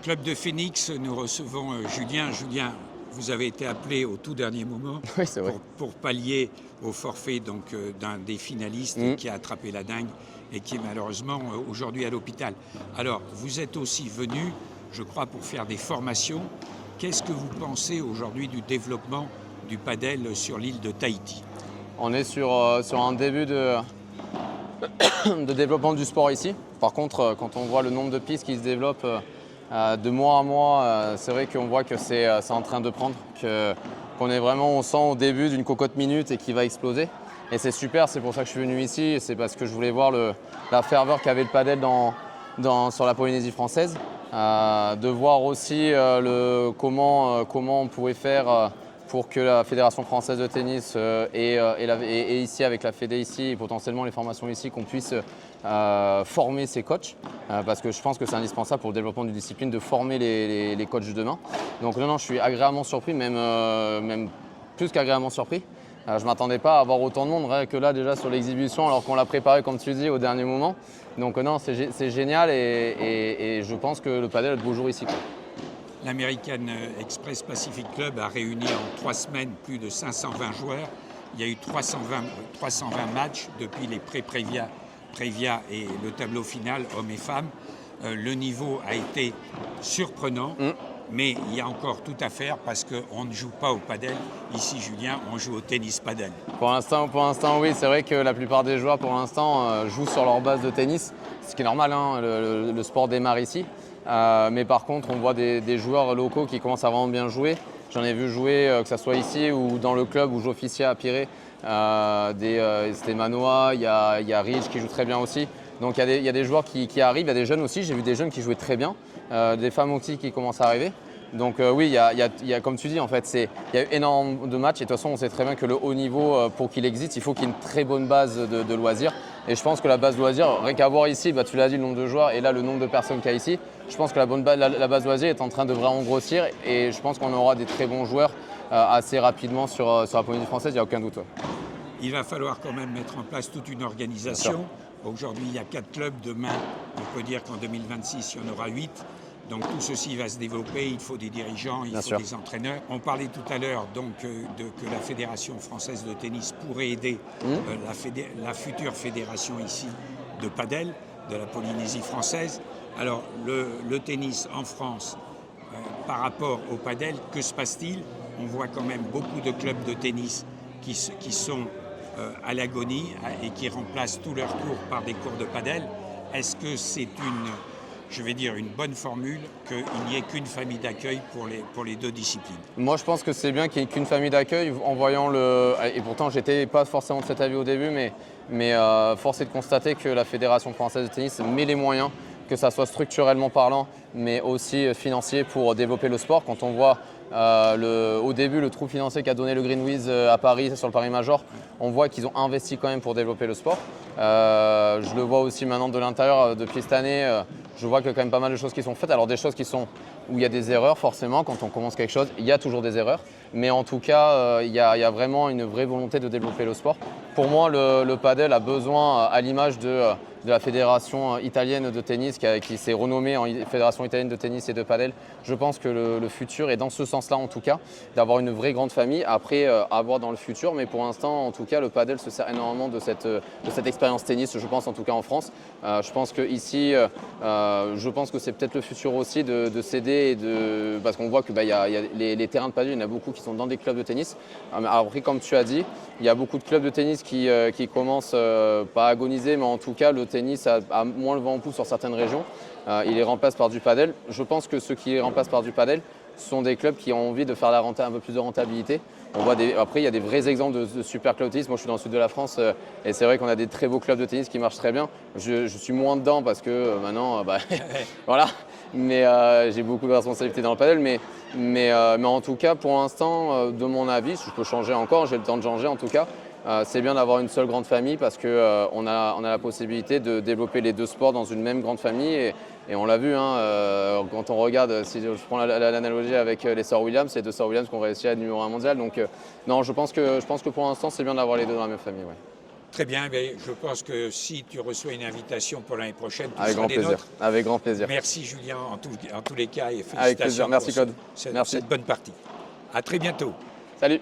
Club de Phoenix, nous recevons Julien. Julien, vous avez été appelé au tout dernier moment Oui, c'est vrai. pour pallier au forfait d'un des finalistes qui a attrapé la dengue et qui est malheureusement aujourd'hui à l'hôpital. Alors, vous êtes aussi venu, je crois, pour faire des formations. Qu'est-ce que vous pensez aujourd'hui du développement du padel sur l'île de Tahiti? On est sur un début de développement du sport ici. Par contre, quand on voit le nombre de pistes qui se développent de mois à mois, c'est vrai qu'on voit que c'est en train de prendre, qu'on est vraiment, on sent au début d'une cocotte minute et qui va exploser. Et c'est super, c'est pour ça que je suis venu ici, c'est parce que je voulais voir la ferveur qu'avait le padel sur la Polynésie française, de voir aussi comment on pouvait faire pour que la Fédération française de tennis et ici avec la Fédé ici et potentiellement les formations ici, qu'on puisse former ces coachs parce que je pense que c'est indispensable pour le développement d'une discipline de former les coachs de demain. Donc non, je suis agréablement surpris, même plus qu'agréablement surpris. Je ne m'attendais pas à avoir autant de monde rien que là déjà sur l'exhibition alors qu'on l'a préparé comme tu dis au dernier moment. Donc non, c'est génial et je pense que le padel a de beaux jours ici, quoi. L'American Express Pacific Club a réuni en 3 semaines plus de 520 joueurs. Il y a eu 320 matchs depuis les pré-Prévia et le tableau final, hommes et femmes. Le niveau a été surprenant, mais il y a encore tout à faire parce qu'on ne joue pas au padel. Ici, Julien, on joue au tennis padel. Pour l'instant, oui, c'est vrai que la plupart des joueurs, pour l'instant, jouent sur leur base de tennis, ce qui est normal, hein, le sport démarre ici. Mais par contre, on voit des joueurs locaux qui commencent à vraiment bien jouer. J'en ai vu jouer, que ce soit ici ou dans le club où j'officiais à Pirée. C'était Manoa, il y a Rich qui joue très bien aussi. Donc il y a des joueurs qui arrivent, il y a des jeunes aussi. J'ai vu des jeunes qui jouaient très bien, des femmes aussi qui commencent à arriver. Donc oui, il y a, comme tu dis, en fait, il y a eu énormément de matchs. Et de toute façon, on sait très bien que le haut niveau, pour qu'il existe, il faut qu'il y ait une très bonne base de loisirs. Et je pense que la base de loisirs, rien qu'à voir ici, tu l'as dit, le nombre de joueurs et là, le nombre de personnes qu'il y a ici, je pense que la base de loisirs est en train de vraiment grossir. Et je pense qu'on aura des très bons joueurs assez rapidement sur la Polynésie française, il n'y a aucun doute. Ouais. Il va falloir quand même mettre en place toute une organisation. Aujourd'hui, il y a 4 clubs. Demain, on peut dire qu'en 2026, il y en aura 8. Donc tout ceci va se développer, il faut des dirigeants, il faut des entraîneurs. On parlait tout à l'heure donc que la Fédération française de tennis pourrait aider la future fédération ici de padel, de la Polynésie française. Alors le tennis en France, par rapport au padel, que se passe-t-il? On voit quand même beaucoup de clubs de tennis qui sont à l'agonie et qui remplacent tous leurs cours par des cours de padel. Est-ce que c'est une bonne formule qu'il n'y ait qu'une famille d'accueil pour les deux disciplines? Moi, je pense que c'est bien qu'il n'y ait qu'une famille d'accueil en voyant et pourtant, j'étais pas forcément de cet avis au début, mais force est de constater que la Fédération française de tennis met les moyens, que ça soit structurellement parlant, mais aussi financier pour développer le sport. Quand on voit au début le trou financier qu'a donné le Greenwiz à Paris, sur le Paris Major, on voit qu'ils ont investi quand même pour développer le sport. Je le vois aussi maintenant de l'intérieur depuis cette année. Je vois qu'il y a quand même pas mal de choses qui sont faites. Alors des choses où il y a des erreurs forcément, quand on commence quelque chose, il y a toujours des erreurs. Mais en tout cas, il y a vraiment une vraie volonté de développer le sport. Pour moi, le padel a besoin, à l'image de la fédération italienne de tennis qui s'est renommée en Fédération italienne de tennis et de padel. Je pense que le futur est dans ce sens-là en tout cas, d'avoir une vraie grande famille. Après, à voir dans le futur, mais pour l'instant, en tout cas, le padel se sert énormément de cette expérience tennis, je pense en tout cas en France. Je pense que ici, je pense que c'est peut-être le futur aussi de s'aider parce qu'on voit que y a les terrains de padel, il y en a beaucoup qui sont dans des clubs de tennis. Après, comme tu as dit, il y a beaucoup de clubs de tennis qui commencent pas à agoniser, mais en tout cas, le tennis a moins le vent en poupe sur certaines régions. Il les remplace par du padel. Je pense que ceux qui les remplacent par du padel sont des clubs qui ont envie de faire un peu plus de rentabilité. Après, il y a des vrais exemples de super clubs de tennis. Moi, je suis dans le sud de la France et c'est vrai qu'on a des très beaux clubs de tennis qui marchent très bien. Je suis moins dedans parce que maintenant, voilà. Mais j'ai beaucoup de responsabilités dans le padel. Mais en tout cas, pour l'instant, de mon avis, je peux changer encore, j'ai le temps de changer en tout cas. C'est bien d'avoir une seule grande famille parce qu'on a la possibilité de développer les deux sports dans une même grande famille. Et on l'a vu, hein, quand on regarde, si je prends l'analogie avec les sœurs Williams, c'est les deux sœurs Williams qui ont réussi à être numéro 1 mondial. Donc non, je pense que pour l'instant, c'est bien d'avoir les deux dans la même famille. Ouais. Très bien, mais je pense que si tu reçois une invitation pour l'année prochaine, tu Avec seras grand des plaisir. nôtres. Avec grand plaisir. Merci Julien en tous les cas et félicitations Avec plaisir. Merci pour Claude. cette Merci. bonne partie. À très bientôt. Salut.